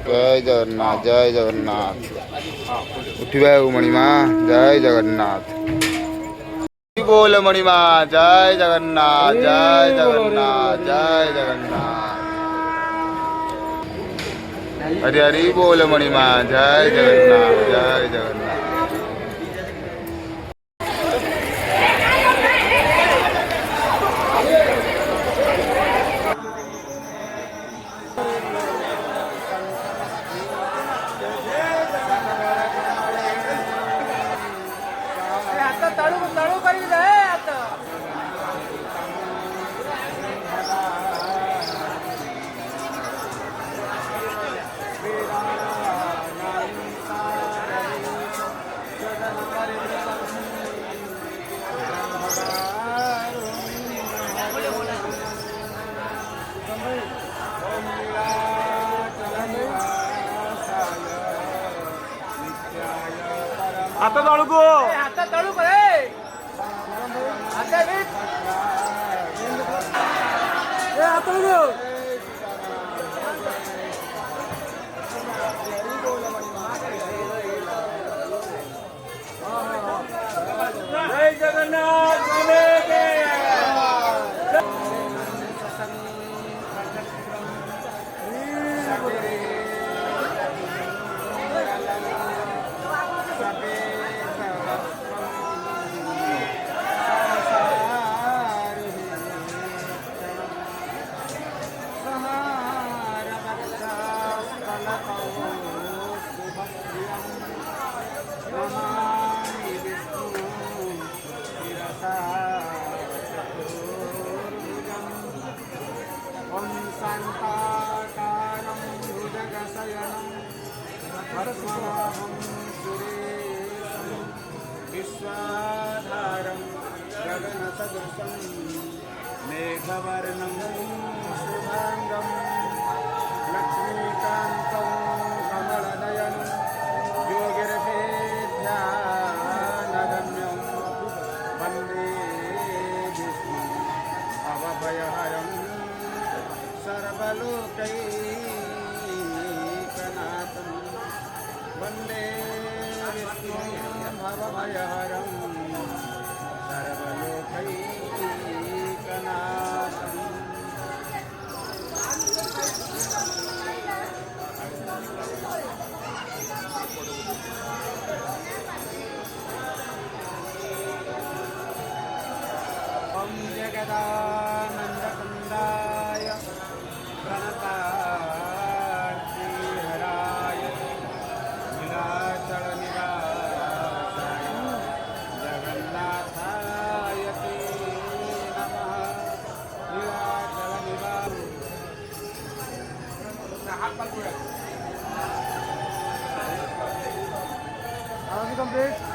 जय जगन्नाथ जय जगन्नाथ उठिबा मणिमा जय जगन्नाथ बोल मणिमा जय जगन्नाथ जय जगन्नाथ जय जगन्नाथ हरि हरि बोल मणिमा जय जगन्नाथ जय जगन्नाथ हात तळू हात तळू करे हात जय जगन्नाथ शान्ताकारं भुजगशयनं पद्मनाभं सुरेशं विश्वाधारं गगनसदृशं मेघवर्णं शुभाङ्गं लक्ष्मीकान्तं कमलनयनं योगिर्भेद्यानगम्यं वन्दे विष्णुम् अवभयहरम् सर्वलोकैकनाथं वन्दे विष्णुं भवभयहरं सर्वलोकैकनाथम् ॐ जगदानन्दकुन्दाय प्रणतार्तिहराय निराचलनिवासाय जगन्नाथाय ते नमः निराचलनिवास कंप्लीट